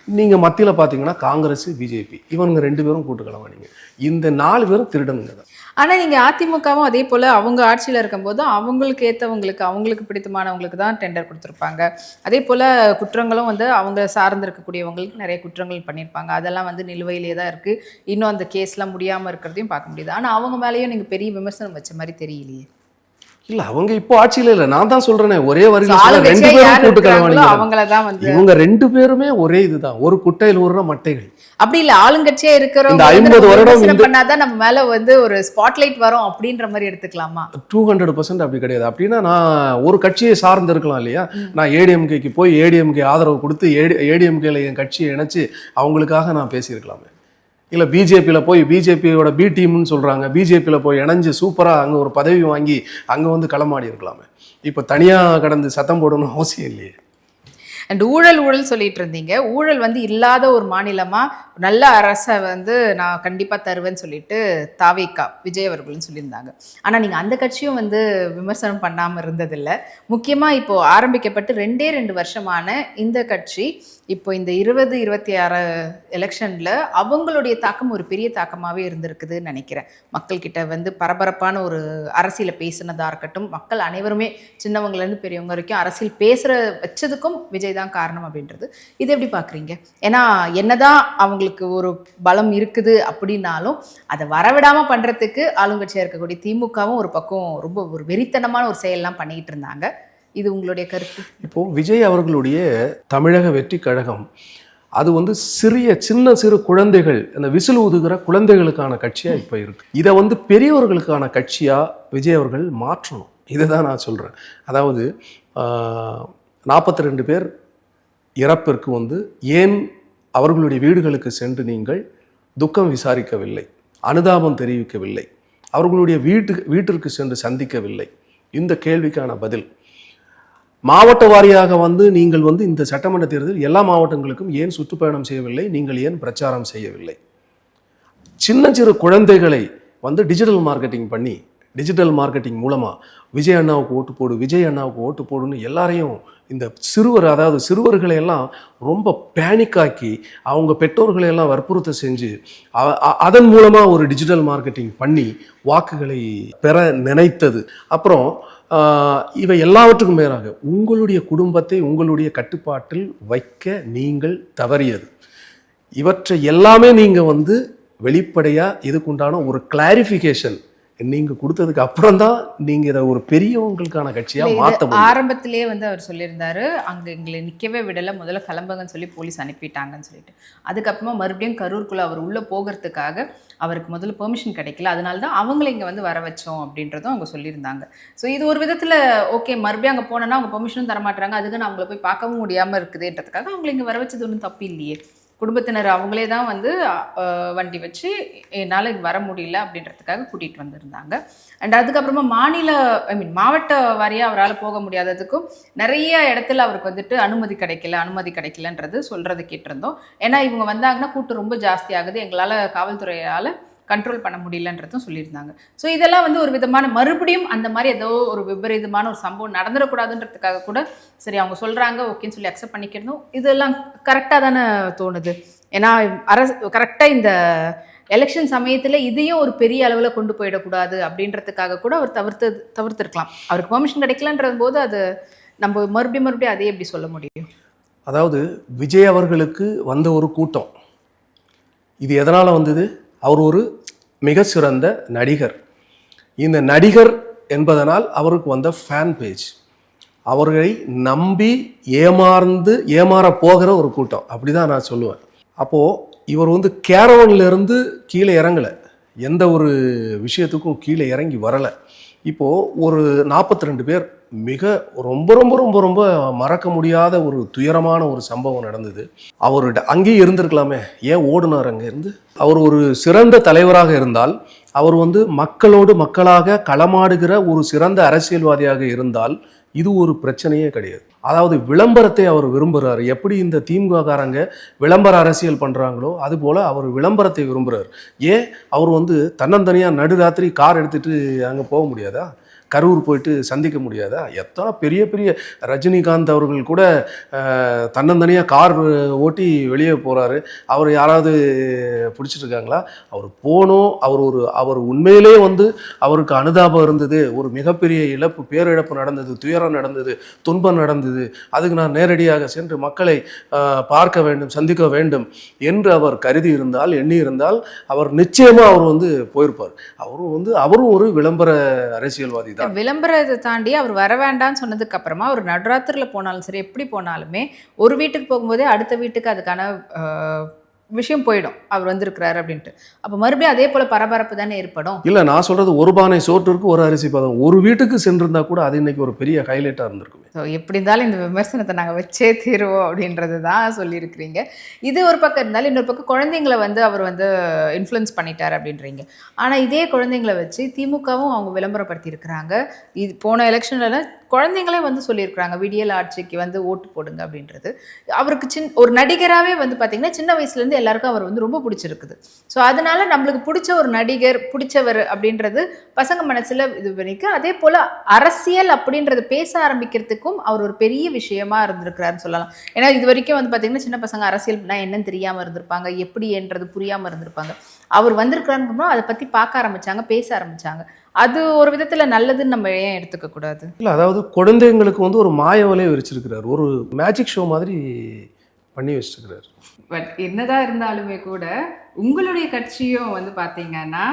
Speaker 1: நீங்கள் மத்தியில் பார்த்தீங்கன்னா காங்கிரஸ் பிஜேபி இவங்க 2 பேரும் கூட்டு கலவானீங்க. இந்த 4 பேரும் திருடனுங்க தான்.
Speaker 2: ஆனால் நீங்கள் அதிமுகவும் அதே போல் அவங்க ஆட்சியில் இருக்கும்போது அவங்களுக்கு ஏற்றவங்களுக்கு, அவங்களுக்கு பிடித்தமானவங்களுக்கு தான் டெண்டர் கொடுத்துருப்பாங்க. அதே போல் குற்றங்களும் வந்து அவங்க சார்ந்து இருக்கக்கூடியவங்களுக்கு நிறைய குற்றங்கள் பண்ணியிருப்பாங்க. அதெல்லாம் வந்து நிலுவையிலே தான் இருக்குது. இன்னும் அந்த கேஸ்லாம் முடியாமல் இருக்கிறதையும் பார்க்க முடியுது. ஆனால் அவங்க மேலேயும் நீங்கள் பெரிய விமர்சனம் வச்ச மாதிரி தெரியலையே.
Speaker 1: இல்ல, அவங்க இப்போ ஆட்சியில இல்ல. நான் தான் சொல்றேனே, ஒரே வரியில 2 பேரும் கூட்டு கலவானீங்க. இவங்க 2 பேருமே ஒரே இதுதான், ஒரு குட்டையில் ஊறுற மட்டைகள்.
Speaker 2: அப்படி இல்ல, ஆளுங்கட்சியா இருக்கிறவங்க
Speaker 1: 50 வருடம்
Speaker 2: பண்ணாதான் நம்ம மேல வந்து ஒரு ஸ்பாட்லைட் வரும் அப்படின்ற மாதிரி எடுத்துக்கலாமா?
Speaker 1: 200% அப்படி கிடையாது. அப்படின்னா நான் ஒரு கட்சியை சார்ந்து இருக்கலாம் இல்லையா? நான் ஏடிஎம்கேக்கு போய் ஏடிஎம்கே ஆதரவு கொடுத்து ஏடிஎம்கேல என் கட்சியை இணைச்சு அவங்களுக்காக நான் பேசியிருக்கலாமே. இல்லை பிஜேபியில் போய் பிஜேபியோட பி டீம்னு சொல்கிறாங்க, பிஜேபியில் போய் இணைஞ்சு சூப்பராக அங்கே ஒரு பதவி வாங்கி அங்கே வந்து களமாடி இருக்கலாமே. இப்போ தனியாக கடந்து சத்தம் போடணும் அவசியம் இல்லையே.
Speaker 2: அண்ட் ஊழல் சொல்லிட்டு இருந்தீங்க. ஊழல் வந்து இல்லாத ஒரு மாநிலமாக நல்ல அரசை வந்து நான் கண்டிப்பாக தருவேன்னு சொல்லிட்டு தாவேகா விஜய் அவர்களும் சொல்லியிருந்தாங்க. ஆனால் நீங்கள் அந்த கட்சியும் வந்து விமர்சனம் பண்ணாமல் இருந்ததில்லை. முக்கியமாக இப்போது ஆரம்பிக்கப்பட்டு 2 வருஷமான இந்த கட்சி இப்போ இந்த 2026 எலெக்ஷனில் அவங்களுடைய தாக்கம் ஒரு பெரிய தாக்கமாகவே இருந்திருக்குதுன்னு நினைக்கிறேன். மக்கள்கிட்ட வந்து பரபரப்பான ஒரு அரசியலை பேசுனதாக இருக்கட்டும், மக்கள் அனைவருமே சின்னவங்கலேருந்து பெரியவங்க வரைக்கும் அரசியல் பேசுகிற வச்சதுக்கும் விஜய் தான் காரணம் அப்படின்றது. இது எப்படி பார்க்குறீங்க? ஏன்னா என்னதான் அவங்களுக்கு ஒரு பலம் இருக்குது அப்படின்னாலும் அதை வரவிடாமல் பண்ணுறதுக்கு ஆளுங்கட்சியாக இருக்கக்கூடிய திமுகவும் ஒரு பக்கம் ரொம்ப ஒரு வெறித்தனமான ஒரு செயல்லாம் பண்ணிக்கிட்டு இருந்தாங்க. இது உங்களுடைய கருத்து?
Speaker 1: இப்போது விஜய் அவர்களுடைய தமிழக வெற்றி கழகம் அது வந்து சிறு குழந்தைகள், அந்த விசில் ஊதுகிற குழந்தைகளுக்கான கட்சியாக இப்போ இருக்குது. இதை வந்து பெரியவர்களுக்கான கட்சியாக விஜய் அவர்கள் மாற்றணும். இதை தான் நான் சொல்கிறேன். அதாவது 42 பேர் இறப்பிற்கு வந்து ஏன் அவர்களுடைய வீடுகளுக்கு சென்று நீங்கள் துக்கம் விசாரிக்கவில்லை, அனுதாபம் தெரிவிக்கவில்லை, அவர்களுடைய வீட்டிற்கு சென்று சந்திக்கவில்லை? இந்த கேள்விக்கான பதில் மாவட்ட வாரியாக நீங்கள் இந்த சட்டமன்ற தேர்தல் எல்லா மாவட்டங்களுக்கும் ஏன் சுற்றுப்பயணம் செய்யவில்லை, நீங்கள் ஏன் பிரச்சாரம் செய்யவில்லை? சின்ன சிறு குழந்தைகளை டிஜிட்டல் மார்க்கெட்டிங் பண்ணி, டிஜிட்டல் மார்க்கெட்டிங் மூலமாக விஜய் அண்ணாவுக்கு ஓட்டு போடு, விஜய் அண்ணாவுக்கு ஓட்டு போடுன்னு எல்லாரையும் இந்த சிறுவர்களை எல்லாம் ரொம்ப பேனிக்காக்கி அவங்க பெற்றோர்களை எல்லாம் வற்புறுத்த செஞ்சு அதன் மூலமாக ஒரு டிஜிட்டல் மார்க்கெட்டிங் பண்ணி வாக்குகளை பெற நினைத்தது. அப்புறம் இவை எல்லாவற்றுக்கும் மேலாக உங்களுடைய குடும்பத்தை உங்களுடைய கட்டுப்பாட்டில் வைக்க நீங்கள் தவறியது. இவற்றை எல்லாமே நீங்கள் வெளிப்படையாக இதுக்குண்டான ஒரு கிளாரிஃபிகேஷன் நீங்கள் கொடுத்ததுக்கு அப்புறம் தான் நீங்கள் இதை ஒரு பெரியவங்களுக்கான கட்சியாக மாற்ற முடியும்.
Speaker 2: ஆரம்பத்திலேயே அவர் சொல்லியிருந்தாரு, அங்கே எங்களை நிற்கவே விடலை, முதல்ல கிளம்புங்கன்னு சொல்லி போலீஸ் அனுப்பிட்டாங்கன்னு சொல்லிட்டு. அதுக்கப்புறமா மறுபடியும் கரூருக்குள்ளே அவர் உள்ளே போகிறதுக்காக அவருக்கு முதல்ல பெர்மிஷன் கிடைக்கல, அதனால தான் அவங்கள இங்கே வர வச்சோம் அப்படின்றதும் அவங்க சொல்லியிருந்தாங்க. ஸோ இது ஒரு விதத்தில் ஓகே, மறுபடியும் அங்கே போனோன்னா அவங்க பெர்மிஷனும் தரமாட்டுறாங்க, அதுக்கு நான் அவங்கள போய் பார்க்கவும் முடியாமல் இருக்குதுன்றதுக்காக அவங்கள இங்கே வர வச்சது ஒன்றும் தப்பு இல்லையே. குடும்பத்தினர் அவங்களே தான் வண்டி வச்சு என்னால் இது வர முடியல அப்படின்றதுக்காக கூட்டிகிட்டு வந்திருந்தாங்க. அண்ட் அதுக்கப்புறமா மாவட்ட வாரியாக அவரால் போக முடியாததுக்கும் நிறைய இடத்துல அவருக்கு அனுமதி கிடைக்கலன்றது சொல்கிறது கேட்டிருந்தோம். ஏன்னா இவங்க வந்தாங்கன்னா கூட்டம் ரொம்ப ஜாஸ்தி ஆகுது, எங்களால் காவல்துறையால் கண்ட்ரோல் பண்ண முடியலன்றதும் சொல்லியிருந்தாங்க. ஸோ இதெல்லாம் ஒரு விதமான மறுபடியும் அந்த மாதிரி ஏதோ ஒரு விபரீதமான ஒரு சம்பவம் நடந்துடக்கூடாதுன்றதுக்காக கூட சரி அவங்க சொல்கிறாங்க ஓகேன்னு சொல்லி அக்செப்ட் பண்ணிக்கிறதும் இதெல்லாம் கரெக்டாக தானே தோணுது. ஏன்னா கரெக்டாக இந்த எலெக்ஷன் சமயத்தில் இதையும் ஒரு பெரிய அளவில் கொண்டு போயிடக்கூடாது அப்படின்றதுக்காக கூட அவர் தவிர்த்துருக்கலாம். அவருக்கு பெர்மிஷன் கிடைக்கலன்ற போது அது நம்ம மறுபடியும் அதே எப்படி சொல்ல முடியும்?
Speaker 1: அதாவது விஜய் அவர்களுக்கு வந்த ஒரு கூட்டம் இது எதனால் வந்தது? அவர் ஒரு மிக சிறந்த நடிகர். இந்த நடிகர் என்பதனால் அவருக்கு வந்த ஃபேன் பேஜ், அவர்களை நம்பி ஏமாற போகிற ஒரு கூட்டம், அப்படிதான் நான் சொல்லுவேன். அப்போது இவர் கேரவன்லேருந்து கீழே இறங்கலை, எந்த ஒரு விஷயத்துக்கும் கீழே இறங்கி வரலை. இப்போது ஒரு 42 பேர் மிக ரொம்ப ரொம்ப ரொம்ப ரொம்ப மறக்க முடியாத ஒரு துயரமான ஒரு சம்பவம் நடந்தது. அவர்கிட்ட அங்கேயே இருந்திருக்கலாமே, ஏன் ஓடுனார் அங்கே இருந்து? அவர் ஒரு சிறந்த தலைவராக இருந்தால், அவர் மக்களோடு மக்களாக களமாடுகிற ஒரு சிறந்த அரசியல்வாதியாக இருந்தால் இது ஒரு பிரச்சனையே கிடையாது. அதாவது விளம்பரத்தை அவர் விரும்புகிறார். எப்படி இந்த திமுககாரங்க விளம்பர அரசியல் பண்ணுறாங்களோ அதுபோல் அவர் விளம்பரத்தை விரும்புகிறார். ஏன் அவர் தன்னந்தனியாக நடுராத்திரி கார் எடுத்துகிட்டு அங்கே போக முடியாதா? கரூர் போயிட்டு சந்திக்க முடியாதா? எத்தனை பெரிய பெரிய ரஜினிகாந்த் அவர்கள் கூட தன்னந்தனியாக கார் ஓட்டி வெளியே போகிறாரு. அவர் யாராவது பிடிச்சிட்ருக்காங்களா? அவர் போனோம். அவர் உண்மையிலே அவருக்கு அனுதாபம் இருந்தது, ஒரு மிகப்பெரிய பேரிழப்பு நடந்தது, துயரம் நடந்தது, துன்பம் நடந்தது, அதுக்கு நான் நேரடியாக சென்று மக்களை பார்க்க வேண்டும், சந்திக்க வேண்டும் என்று அவர் கருதி இருந்தால், எண்ணி இருந்தால் அவர் நிச்சயமாக அவர் போயிருப்பார். அவரும் ஒரு விளம்பர அரசியல்வாதி தான்.
Speaker 2: விளம்பரத்தை தாண்டி அவர் வர வேண்டாம்னு சொன்னதுக்கு அப்புறமா ஒரு நடுராத்திரில போனாலும் சரி, எப்படி போனாலுமே ஒரு வீட்டுக்கு போகும்போதே அடுத்த வீட்டுக்கு அதுக்கான விஷயம் போயிடும், அவர் வந்திருக்கிறாரு அப்படின்ட்டு. அப்போ மறுபடியும் அதே போல பரபரப்பு தானே ஏற்படும்.
Speaker 1: இல்லை, நான் சொல்றது ஒரு பானை சோற்றுக்கு ஒரு அரிசி பதம். ஒரு வீட்டுக்கு சென்றிருந்தா கூட அது இன்னைக்கு ஒரு பெரிய ஹைலைட்டாக இருந்திருக்குமே.
Speaker 2: ஸோ எப்படி இருந்தாலும் இந்த விமர்சனத்தை நாங்கள் வச்சே தீருவோம் அப்படின்றது தான் சொல்லியிருக்கிறீங்க. இது ஒரு பக்கம் இருந்தாலும் இன்னொரு பக்கம் குழந்தைங்களை அவர் இன்ஃப்ளூயன்ஸ் பண்ணிட்டார் அப்படின்றீங்க. ஆனால் இதே குழந்தைங்களை வச்சு திமுகவும் அவங்க விளம்பரப்படுத்தி இருக்கிறாங்க. இது போன எலெக்ஷனில் குழந்தைங்களே சொல்லியிருக்கிறாங்க விடியல் ஆட்சிக்கு ஓட்டு போடுங்க அப்படின்றது. அவருக்கு ஒரு நடிகராகவே பார்த்தீங்கன்னா சின்ன வயசுலேருந்து எல்லாருக்கும் அவர் ரொம்ப பிடிச்சிருக்குது. ஸோ அதனால நம்மளுக்கு பிடிச்ச ஒரு நடிகர், பிடிச்சவர் அப்படின்றது பசங்க மனசில் இது பண்ணிக்கு. அதே போல் அரசியல் அப்படின்றது பேச ஆரம்பிக்கிறதுக்கும் அவர் ஒரு பெரிய விஷயமா இருந்திருக்கிறாருன்னு சொல்லலாம். ஏன்னா இது வரைக்கும் பார்த்தீங்கன்னா சின்ன பசங்க அரசியல்னா என்னன்னு தெரியாமல் இருந்திருப்பாங்க, எப்படி என்றது புரியாமல் இருந்திருப்பாங்க. அவர் வந்திருக்கிறாருன்னு அதை பற்றி பார்க்க ஆரம்பித்தாங்க, பேச ஆரம்பித்தாங்க. அது ஒரு விதத்தில் நல்லதுன்னு நம்ம ஏன் எடுத்துக்க கூடாது?
Speaker 1: இல்லை, அதாவது குழந்தைங்களுக்கு ஒரு மாய வலையை விரிச்சிருக்கிறார், ஒரு மேஜிக் ஷோ மாதிரி பண்ணி வச்சிருக்கிறார்.
Speaker 2: பட் என்னதான் இருந்தாலுமே கூட உங்களுடைய கட்சியும் பார்த்தீங்கன்னா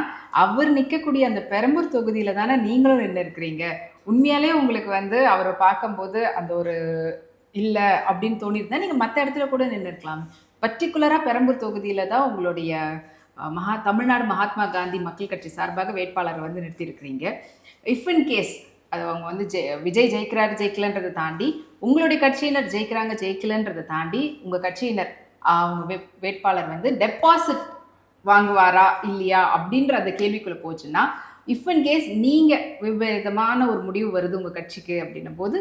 Speaker 2: அவர் நிற்கக்கூடிய அந்த பெரம்பூர் தொகுதியில் தானே நீங்களும் நின்று இருக்கிறீங்க. உண்மையாலே உங்களுக்கு அவரை பார்க்கும்போது அந்த ஒரு இல்லை அப்படின்னு தோணியிருந்தா நீங்கள் மற்ற இடத்துல கூட நின்று இருக்கலாம். பர்டிகுலராக பெரம்பூர் தொகுதியில் தான் உங்களுடைய தமிழ்நாடு மகாத்மா காந்தி மக்கள் கட்சி சார்பாக வேட்பாளரை நிறுத்தியிருக்கிறீங்க. இஃப் இன் கேஸ் அது அவங்க விஜய் ஜெயிக்கலன்றதை தாண்டி உங்களுடைய கட்சியினர் ஜெயிக்கலன்றதை தாண்டி உங்கள் கட்சியினர் அவங்க வேட்பாளர் டெபாசிட் வாங்குவாரா இல்லையா அப்படின்ற அந்த கேள்விக்குள்ளே போச்சுன்னா, இஃப் இன் கேஸ் நீங்கள் விதமான ஒரு முடிவு வருது உங்கள் கட்சிக்கு அப்படின்னும் போது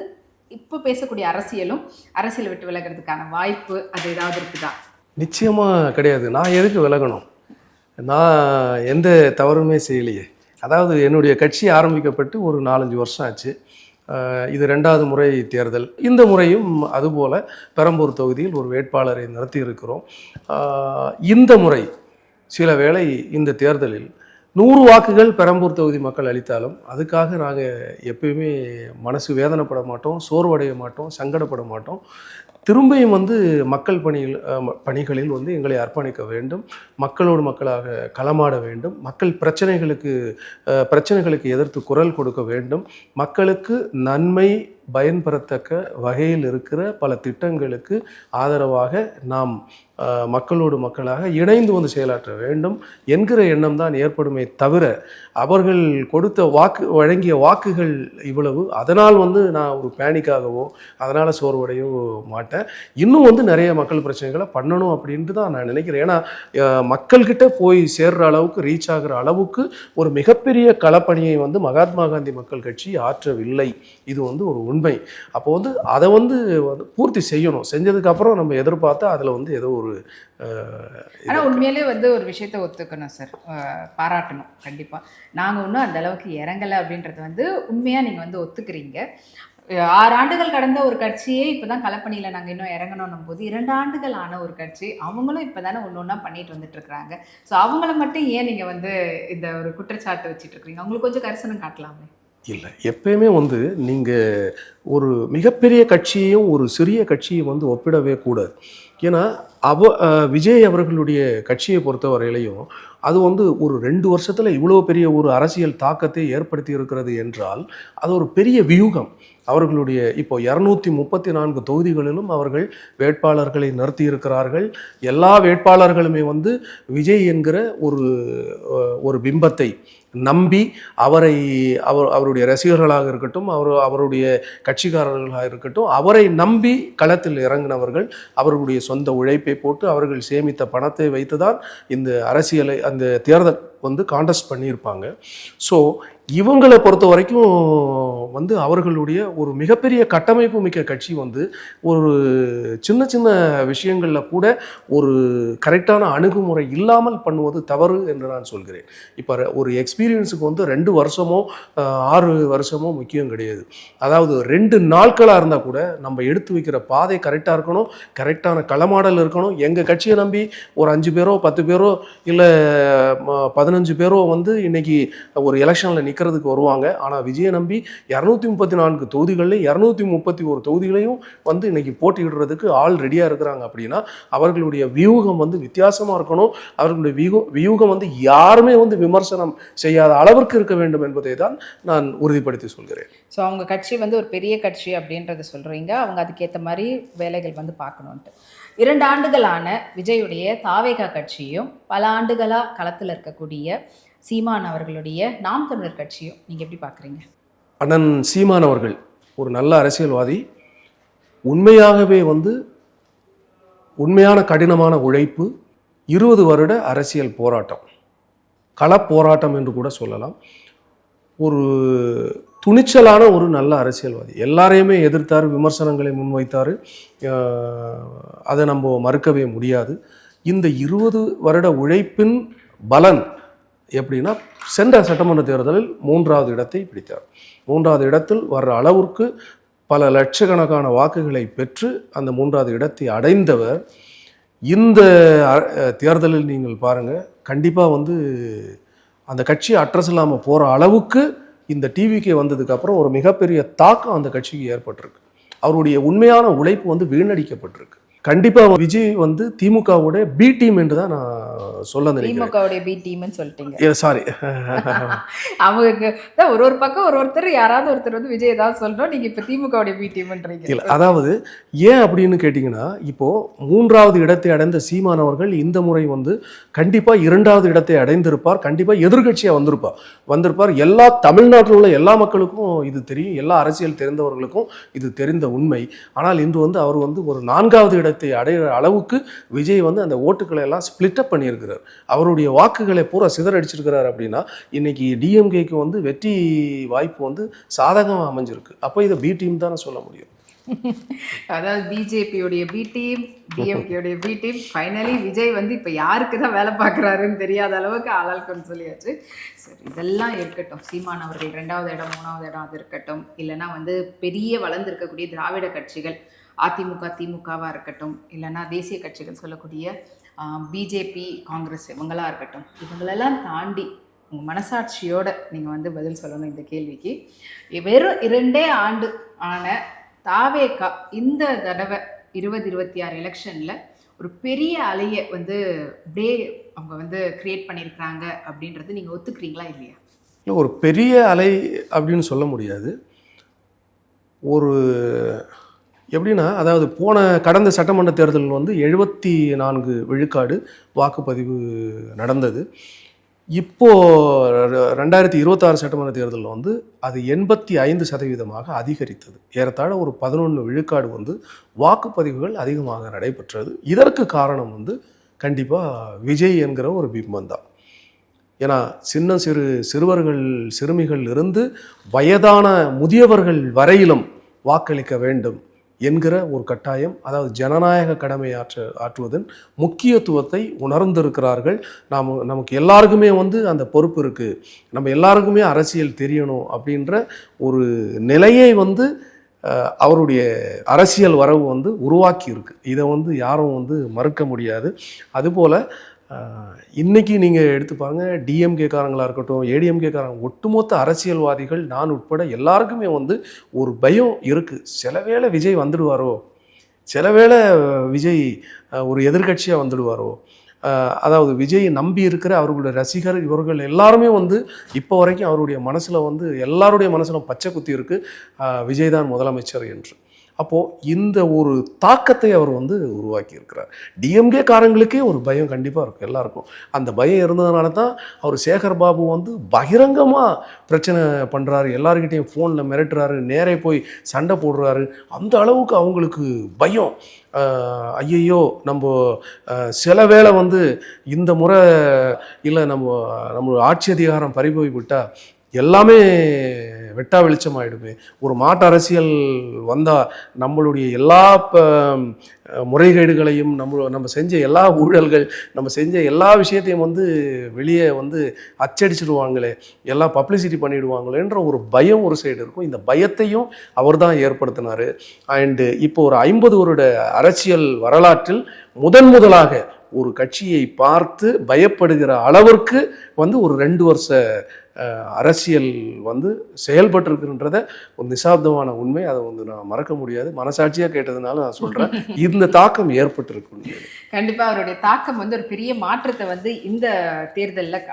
Speaker 2: இப்போ பேசக்கூடிய அரசியலும் அரசியல் விட்டு விலகிறதுக்கான வாய்ப்பு அது ஏதாவது இருக்குதா?
Speaker 1: நிச்சயமாக கிடையாது. நான் எதுக்கு விலகணும்? நான் எந்த தவறுமே செய்யலையே. அதாவது என்னுடைய கட்சி ஆரம்பிக்கப்பட்டு ஒரு 4-5 வருஷம் ஆச்சு. இது 2வது முறை தேர்தல். இந்த முறையும் அதுபோல் பெரம்பூர் தொகுதியில் ஒரு வேட்பாளரை நிறுத்தி இருக்கிறோம். இந்த முறை சில வேளை இந்த தேர்தலில் 100 வாக்குகள் பெரம்பூர் தொகுதி மக்கள் அளித்தாலும் அதுக்காக நாங்கள் எப்பயுமே மனசு வேதனைப்பட மாட்டோம், சோர்வடைய மாட்டோம், சங்கடப்பட மாட்டோம். திரும்பியும் மக்கள் பணிகளில் எங்களை அர்ப்பணிக்க வேண்டும். மக்களோடு மக்களாக களமாட வேண்டும். மக்கள் பிரச்சனைகளுக்கு எதிர்த்து குரல் கொடுக்க வேண்டும். மக்களுக்கு நன்மை பயன்பெறத்தக்க வகையில் இருக்கிற பல திட்டங்களுக்கு ஆதரவாக நாம் மக்களோடு மக்களாக இணைந்து செயலாற்ற வேண்டும் என்கிற எண்ணம் தான் ஏற்படுமே தவிர, அவர்கள் வழங்கிய வாக்குகள் இவ்வளவு, அதனால் நான் ஒரு பேனிக்காகவோ அதனால் சோர்வடையவோ மாட்டேன். இன்னும் நிறைய மக்கள் பிரச்சனைகளை பண்ணணும் அப்படின்ட்டு தான் நான் நினைக்கிறேன். ஏன்னா மக்கள்கிட்ட போய் சேர்ற அளவுக்கு, ரீச் ஆகிற அளவுக்கு ஒரு மிகப்பெரிய களப்பணியை மகாத்மா காந்தி மக்கள் கட்சி ஆற்றவில்லை. இது ஒரு உண்மை. அப்போ அதை பூர்த்தி செய்யணும். செஞ்சதுக்கப்புறம் நம்ம எதிர்பார்த்தா அதில் ஏதோ ஒரு
Speaker 2: ஆனால் உண்மையிலே ஒரு விஷயத்தை ஒத்துக்கணும் சார், பாராட்டணும் கண்டிப்பாக. நாங்கள் இன்னும் அந்த அளவுக்கு இறங்கலை அப்படின்றது உண்மையாக நீங்கள் ஒத்துக்கிறீங்க. 6 ஆண்டுகள் கடந்த ஒரு கட்சியே இப்போ தான் களப்பணியில் நாங்கள் இன்னும் இறங்கணும் போது, 2 ஆண்டுகள் ஆன ஒரு கட்சி அவங்களும் இப்போ தானே ஒன்று ஒன்றா பண்ணிட்டு வந்துட்டுருக்குறாங்க. ஸோ அவங்கள மட்டும் ஏன் நீங்கள் இந்த ஒரு குற்றச்சாட்டு வச்சுட்டு இருக்கிறீங்க? அவங்களுக்கு கொஞ்சம் கரிசனம் காட்டலாமே.
Speaker 1: இல்லை, எப்பயுமே நீங்கள் ஒரு மிகப்பெரிய கட்சியையும் ஒரு சிறிய கட்சியும் ஒப்பிடவே கூடாது. ஏன்னா விஜய் அவர்களுடைய கட்சியை பொறுத்த வரையிலையும் அது ஒரு 2 வருஷத்தில் இவ்வளோ பெரிய ஒரு அரசியல் தாக்கத்தை ஏற்படுத்தி இருக்கிறது என்றால் அது ஒரு பெரிய வியூகம். அவர்களுடைய இப்போ 234 தொகுதிகளிலும் அவர்கள் வேட்பாளர்களை நிறுத்தி இருக்கிறார்கள். எல்லா வேட்பாளர்களுமே விஜய் என்கிற ஒரு பிம்பத்தை நம்பி அவருடைய ரசிகர்களாக இருக்கட்டும், அவருடைய கட்சிக்காரர்களாக இருக்கட்டும், அவரை நம்பி களத்தில் இறங்கினவர்கள். அவர்களுடைய சொந்த உழைப்பை போட்டு அவர்கள் சேமித்த பணத்தை வைத்துதான் இந்த அரசியலை, அந்த தேர்தல் கான்டெஸ்ட் பண்ணியிருப்பாங்க. ஸோ இவங்களை பொறுத்த வரைக்கும் அவர்களுடைய ஒரு மிகப்பெரிய கட்டமைப்பு மிக்க கட்சி ஒரு சின்ன சின்ன விஷயங்களில் கூட ஒரு கரெக்டான அணுகுமுறை இல்லாமல் பண்ணுவது தவறு என்று நான் சொல்கிறேன். இப்போ ஒரு எக்ஸ்பீரியன்ஸுக்கு 2 வருஷமோ 6 வருஷமோ முக்கியம் கிடையாது. அதாவது 2 நாட்களாக இருந்தால் கூட நம்ம எடுத்து வைக்கிற பாதை கரெக்டாக இருக்கணும், கரெக்டான களமாடல் இருக்கணும். எங்கள் கட்சியை நம்பி ஒரு 5 பேரோ 10 பேரோ இல்லை 15 பேரோ இன்னைக்கு ஒரு எலெக்ஷனில் நிற்கிறதுக்கு வருவாங்க. ஆனால் விஜயை நம்பி 234 தொகுதிகளில் 231 தொகுதிகளையும் இன்னைக்கு போட்டியிடுறதுக்கு ஆள் ரெடியாக இருக்கிறாங்க. அப்படின்னா அவர்களுடைய வியூகம் வித்தியாசமாக இருக்கணும். அவர்களுடைய வியூகம் யாருமே விமர்சனம் செய்யாத அளவிற்கு இருக்க வேண்டும் என்பதை தான் நான் உறுதிப்படுத்தி சொல்கிறேன்.
Speaker 2: ஸோ அவங்க கட்சி ஒரு பெரிய கட்சி அப்படின்றத சொல்கிறீங்க. அவங்க அதுக்கேற்ற மாதிரி வேலைகள் பார்க்கணுன்ட்டு. 2 ஆண்டுகளான விஜயுடைய தாவேகா கட்சியும் பல ஆண்டுகளாக களத்தில் இருக்கக்கூடிய சீமான் அவர்களுடைய நாம் தமிழர் கட்சியும் நீங்கள் எப்படி பார்க்குறீங்க?
Speaker 1: அண்ணன் சீமான் அவர்கள் ஒரு நல்ல அரசியல்வாதி. உண்மையாகவே உண்மையான கடினமான உழைப்பு, 20 வருட அரசியல் போராட்டம், களப்போராட்டம் என்று கூட சொல்லலாம். ஒரு துணிச்சலான ஒரு நல்ல அரசியல்வாதி. எல்லாரையுமே எதிர்த்தார், விமர்சனங்களை முன்வைத்தார். அதை நம்ம மறுக்கவே முடியாது. இந்த 20 வருட உழைப்பின் பலன் எப்படின்னா, சென்ற சட்டமன்ற தேர்தலில் 3வது இடத்தை பிடித்தார். 3வது இடத்தில் வர்ற அளவிற்கு பல லட்சக்கணக்கான வாக்குகளை பெற்று அந்த 3வது இடத்தை அடைந்தவர். இந்த தேர்தலில் நீங்கள் பாருங்கள், கண்டிப்பாக அந்த கட்சி அட்ரஸ் இல்லாமல் போகிற அளவுக்கு இந்த டிவிக்கு வந்ததுக்கப்புறம் ஒரு மிகப்பெரிய தாக்கம் அந்த கட்சிக்கு ஏற்பட்டிருக்கு. அவருடைய உண்மையான உழைப்பு வீணடிக்கப்பட்டிருக்கு. கண்டிப்பாக விஜய் திமுகவோட பி டீம் என்று தான் நான் சொல்ல நினைக்கிறேன்.
Speaker 2: திமுகவுடைய பி டீம்னு சொல்லிட்டீங்க.
Speaker 1: சாரி,
Speaker 2: அவங்க ஒரு பக்கம் ஒருத்தர் யாராவது ஒருத்தர் விஜய் ஏதாவது சொல்றோம், நீங்க இப்ப திமுகவுடைய பி டீம்ன்றீங்க.
Speaker 1: இல்லை, அதாவது ஏன் அப்படின்னு கேட்டிங்கன்னா, இப்போ 3வது இடத்தை அடைந்த சீமான் அவர்கள் இந்த முறை கண்டிப்பா 2வது இடத்தை அடைந்திருப்பார். கண்டிப்பா எதிர்கட்சியா வந்திருப்பார். எல்லா தமிழ்நாட்டில் உள்ள எல்லா மக்களுக்கும் இது தெரியும், எல்லா அரசியல் தெரிந்தவர்களுக்கும் இது தெரிந்த உண்மை. ஆனால் இன்று அவர் ஒரு 4வது இடத்தை அடைகிற அளவுக்கு விஜய் அந்த ஓட்டுக்களை எல்லாம் ஸ்பிளிட் அப் பண்ணியிருக்கிறார். அவருடைய வாக்குகளை பூரா சிதறடிச்சிருக்கிறார். அப்படின்னா இன்னைக்கு டிஎம்கேக்கு வெற்றி வாய்ப்பு சாதகமாக அமைஞ்சிருக்கு. அப்போ இதை பி டீம் தானே சொல்ல முடியும்.
Speaker 2: அதாவது பிஜேபியோடைய பி டீம், டிஎம்கேயோடைய பி டீம், ஃபைனலி விஜய் வந்து இப்போ யாருக்கு தான் வேலை பார்க்குறாருன்னு தெரியாத அளவுக்கு ஆளாள்கொண்டு சொல்லியாச்சு. சரி, இதெல்லாம் இருக்கட்டும். சீமான் அவர்கள் 2வது இடம் 3வது இடம் அது இருக்கட்டும், இல்லைன்னா வந்து பெரிய வளர்ந்துருக்கக்கூடிய திராவிட கட்சிகள் அதிமுக திமுகவாக இருக்கட்டும், இல்லைன்னா தேசிய கட்சிகள் சொல்லக்கூடிய பிஜேபி காங்கிரஸ் இவங்களாக இருக்கட்டும், இவங்களெல்லாம் தாண்டி உங்கள் மனசாட்சியோட நீங்கள் வந்து பதில் சொல்லணும் இந்த கேள்விக்கு. வெறும் 2 ஆண்டு ஆன தாவேகா இந்த தடவை 2026 எலெக்ஷனில் ஒரு பெரிய அலையை வந்து அப்படியே அவங்க வந்து கிரியேட் பண்ணியிருக்கிறாங்க அப்படின்றது நீங்கள் ஒத்துக்கிறீங்களா இல்லையா?
Speaker 1: ஒரு பெரிய அலை அப்படின்னு சொல்ல முடியாது. ஒரு எப்படின்னா, அதாவது கடந்த சட்டமன்ற தேர்தலில் வந்து 74 விழுக்காடு வாக்குப்பதிவு நடந்தது. இப்போ 2026 சட்டமன்ற தேர்தலில் வந்து அது 85% அதிகரித்தது. ஏறத்தாழ ஒரு 11 விழுக்காடு வந்து வாக்குப்பதிவுகள் அதிகமாக நடைபெற்றது. இதற்கு காரணம் வந்து கண்டிப்பாக விஜய் என்கிற ஒரு பிம்பம் தான். ஏன்னா சிறுவர்கள் சிறுமிகள் இருந்து வயதான முதியவர்கள் வரையிலும் வாக்களிக்க வேண்டும் என்கிற ஒரு கட்டாயம், அதாவது ஜனநாயக கடமை ஆற்றுவதன் முக்கியத்துவத்தை உணர்ந்திருக்கிறார்கள். நமக்கு எல்லாருக்குமே வந்து அந்த பொறுப்பு இருக்குது, நம்ம எல்லாருக்குமே அரசியல் தெரியணும் அப்படின்ற ஒரு நிலையை வந்து அவருடைய அரசியல் வரவு வந்து உருவாக்கி இருக்கு. இதை வந்து யாரும் வந்து மறுக்க முடியாது. அதுபோல் இன்னைக்கு நீங்கள் எடுத்து பாருங்கள், டிஎம்கே காரங்களாக இருக்கட்டும், ஏடிஎம்கே காரங்க, ஒட்டுமொத்த அரசியல்வாதிகள் நான் உட்பட எல்லாருக்குமே வந்து ஒரு பயம் இருக்குது. சில வேளை விஜய் வந்துடுவாரோ, சில வேளை விஜய் ஒரு எதிர்கட்சியாக வந்துடுவாரோ, அதாவது விஜய் நம்பி இருக்கிற அவர்களுடைய ரசிகர் இவர்கள் எல்லாருமே வந்து இப்போ வரைக்கும் அவருடைய மனசில் வந்து எல்லாருடைய மனசில் பச்சை குத்தி இருக்குது, விஜய் தான் முதலமைச்சர் என்று. அப்போது இந்த ஒரு தாக்கத்தை அவர் வந்து உருவாக்கி இருக்கிறார். டிஎம்கே காரங்களுக்கே ஒரு பயம் கண்டிப்பாக இருக்கும் எல்லாருக்கும். அந்த பயம் இருந்ததுனால தான் அவர் சேகர் பாபு வந்து பகிரங்கமாக பிரச்சனை பண்ணுறாரு, எல்லாருக்கிட்டையும் ஃபோனில் மிரட்டுறாரு, நேரே போய் சண்டை போடுறாரு. அந்த அளவுக்கு அவங்களுக்கு பயம். ஐயையோ, நம்ம சில வேளை வந்து இந்த முறை இல்லை நம்ம ஆட்சி அதிகாரம் பறிபோய் விட்டால் எல்லாமே வெட்டா வெளிச்சமாயிடுமே, ஒரு மாட்டு அரசியல் வந்தால் நம்மளுடைய எல்லா முறைகேடுகளையும் நம்ம செஞ்ச எல்லா ஊழல்கள், நம்ம செஞ்ச எல்லா விஷயத்தையும் வந்து வெளியே வந்து அச்சடிச்சிடுவாங்களே, எல்லாம் பப்ளிசிட்டி பண்ணிவிடுவாங்களேன்ற ஒரு பயம் ஒரு சைடு இருக்கும். இந்த பயத்தையும் அவர் தான் ஏற்படுத்தினார். அண்டு இப்போ ஒரு 50 வருட அரசியல் வரலாற்றில் முதலாக ஒரு கட்சியை பார்த்து பயப்படுகிற அளவிற்கு வந்து ஒரு 2 வருஷ அரசியல் வந்து செயல்பட்டிருக்குன்றத ஒரு நிசாப்தமான உண்மை. அதை வந்து நான் மறக்க முடியாது. மனசாட்சியாக கேட்டதுனால நான் சொல்கிறேன், இந்த தாக்கம் ஏற்பட்டிருக்கு.
Speaker 2: கண்டிப்பாக அவருடைய தாக்கம் வந்து ஒரு பெரிய மாற்றத்தை வந்து இந்த தேர்தலில்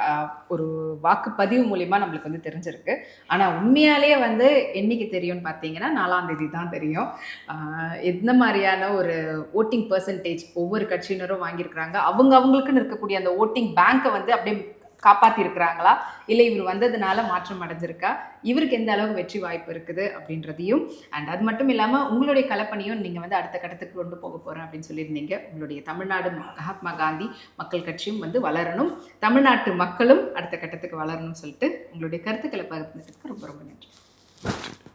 Speaker 2: ஒரு வாக்குப்பதிவு மூலிமா நம்மளுக்கு வந்து தெரிஞ்சிருக்கு. ஆனால் உண்மையாலேயே வந்து என்னைக்கு தெரியும்னு பார்த்தீங்கன்னா 4ஆம் தேதி தான் தெரியும். எந்த மாதிரியான ஒரு ஓட்டிங் பர்சன்டேஜ் ஒவ்வொரு கட்சியினரும் வாங்கியிருக்கிறாங்க, அவங்களுக்குன்னு இருக்கக்கூடிய அந்த ஓட்டிங் பேங்கை வந்து அப்படியே காப்பாற்றி இருக்கிறாங்களா, இல்லை இவர் வந்ததுனால மாற்றம் அடைஞ்சிருக்கா, இவருக்கு எந்த அளவுக்கு வெற்றி வாய்ப்பு இருக்குது அப்படின்றதையும், அண்ட் அது மட்டும் இல்லாமல் உங்களுடைய கலப்பணியும் நீங்கள் வந்து அடுத்த கட்டத்துக்கு கொண்டு போக போகிறேன் அப்படின்னு சொல்லியிருந்தீங்க. உங்களுடைய தமிழ்நாடு மகாத்மா காந்தி மக்கள் கட்சியும் வந்து வளரணும், தமிழ்நாட்டு மக்களும் அடுத்த கட்டத்துக்கு வளரணும்னு சொல்லிட்டு உங்களுடைய கருத்துக்களை பகிர்ந்ததுக்கு ரொம்ப ரொம்ப நன்றி.